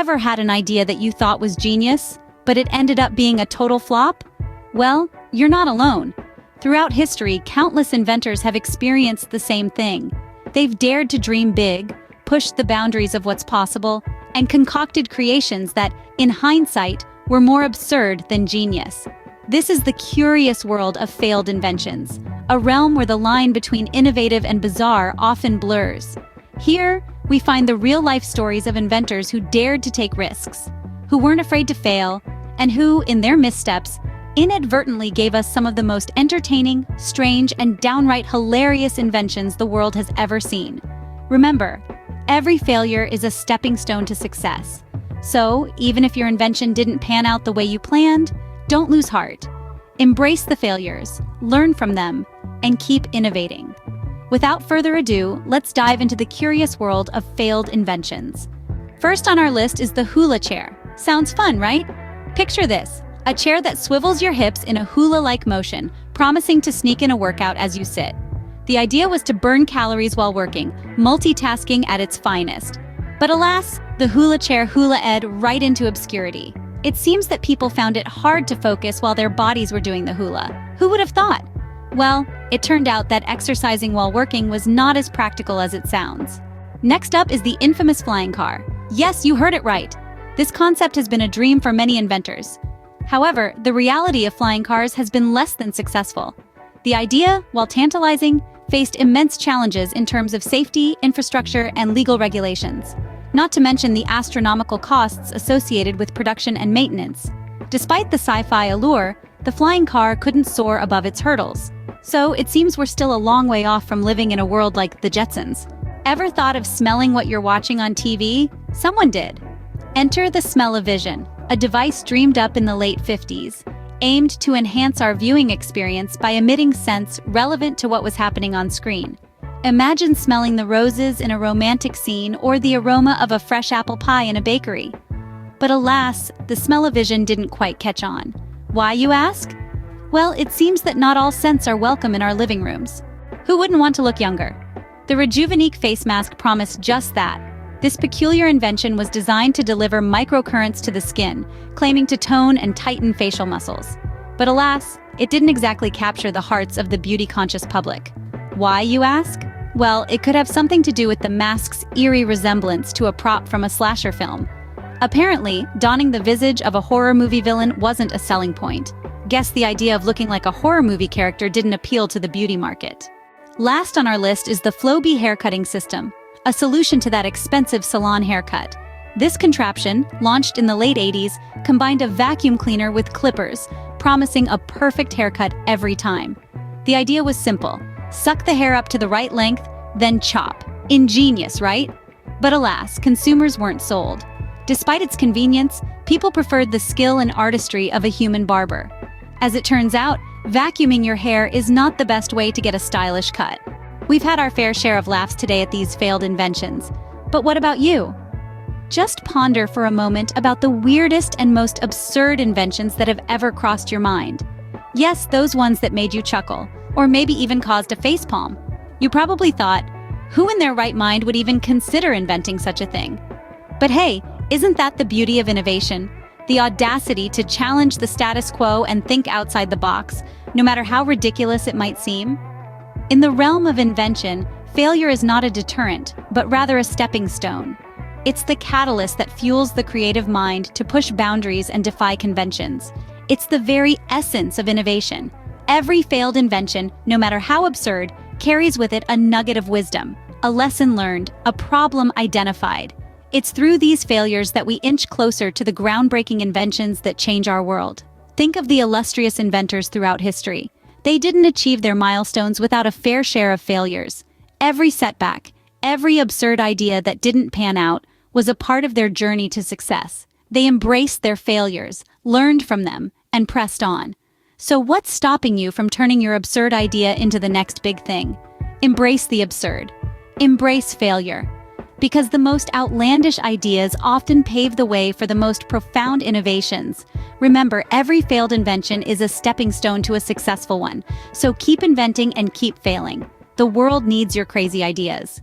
ever had an idea that you thought was genius, but it ended up being a total flop? Well, you're not alone. Throughout history, countless inventors have experienced the same thing. They've dared to dream big, pushed the boundaries of what's possible, and concocted creations that, in hindsight, were more absurd than genius. This is the curious world of failed inventions, a realm where the line between innovative and bizarre often blurs. Here, we find the real-life stories of inventors who dared to take risks, who weren't afraid to fail, and who, in their missteps, inadvertently gave us some of the most entertaining, strange, and downright hilarious inventions the world has ever seen. Remember, every failure is a stepping stone to success. So, even if your invention didn't pan out the way you planned, don't lose heart. Embrace the failures, learn from them, and keep innovating. Without further ado, let's dive into the curious world of failed inventions. First on our list is the hula chair. Sounds fun, right? Picture this, a chair that swivels your hips in a hula-like motion, promising to sneak in a workout as you sit. The idea was to burn calories while working, multitasking at its finest. But alas, the hula chair hula-ed right into obscurity. It seems that people found it hard to focus while their bodies were doing the hula. Who would have thought? Well, it turned out that exercising while working was not as practical as it sounds. Next up is the infamous flying car. Yes, you heard it right. This concept has been a dream for many inventors. However, the reality of flying cars has been less than successful. The idea, while tantalizing, faced immense challenges in terms of safety, infrastructure, and legal regulations, not to mention the astronomical costs associated with production and maintenance. Despite the sci-fi allure, the flying car couldn't soar above its hurdles. So it seems we're still a long way off from living in a world like the Jetsons. Ever thought of smelling what you're watching on TV? Someone did. Enter the smell-o-vision, a device dreamed up in the late 50s, aimed to enhance our viewing experience by emitting scents relevant to what was happening on screen. Imagine smelling the roses in a romantic scene or the aroma of a fresh apple pie in a bakery. But alas, the smell-o-vision didn't quite catch on. Why, you ask? Well, it seems that not all scents are welcome in our living rooms. Who wouldn't want to look younger? The Rejuvenique face mask promised just that. This peculiar invention was designed to deliver microcurrents to the skin, claiming to tone and tighten facial muscles. But alas, it didn't exactly capture the hearts of the beauty-conscious public. Why, you ask? Well, it could have something to do with the mask's eerie resemblance to a prop from a slasher film. Apparently, donning the visage of a horror movie villain wasn't a selling point. Guess the idea of looking like a horror movie character didn't appeal to the beauty market. Last on our list is the Flowy haircutting system, a solution to that expensive salon haircut. This contraption, launched in the late 80s, combined a vacuum cleaner with clippers, promising a perfect haircut every time. The idea was simple: suck the hair up to the right length, then chop. Ingenious, right? But alas, consumers weren't sold. Despite its convenience, people preferred the skill and artistry of a human barber. As it turns out, vacuuming your hair is not the best way to get a stylish cut. We've had our fair share of laughs today at these failed inventions. But what about you? Just ponder for a moment about the weirdest and most absurd inventions that have ever crossed your mind. Yes, those ones that made you chuckle, or maybe even caused a facepalm. You probably thought, who in their right mind would even consider inventing such a thing? But hey, isn't that the beauty of innovation? The audacity to challenge the status quo and think outside the box, no matter how ridiculous it might seem? In the realm of invention, failure is not a deterrent, but rather a stepping stone. It's the catalyst that fuels the creative mind to push boundaries and defy conventions. It's the very essence of innovation. Every failed invention, no matter how absurd, carries with it a nugget of wisdom, a lesson learned, a problem identified. It's through these failures that we inch closer to the groundbreaking inventions that change our world. Think of the illustrious inventors throughout history. They didn't achieve their milestones without a fair share of failures. Every setback, every absurd idea that didn't pan out, was a part of their journey to success. They embraced their failures, learned from them, and pressed on. So what's stopping you from turning your absurd idea into the next big thing? Embrace the absurd. Embrace failure. Because the most outlandish ideas often pave the way for the most profound innovations. Remember, every failed invention is a stepping stone to a successful one. So keep inventing and keep failing. The world needs your crazy ideas.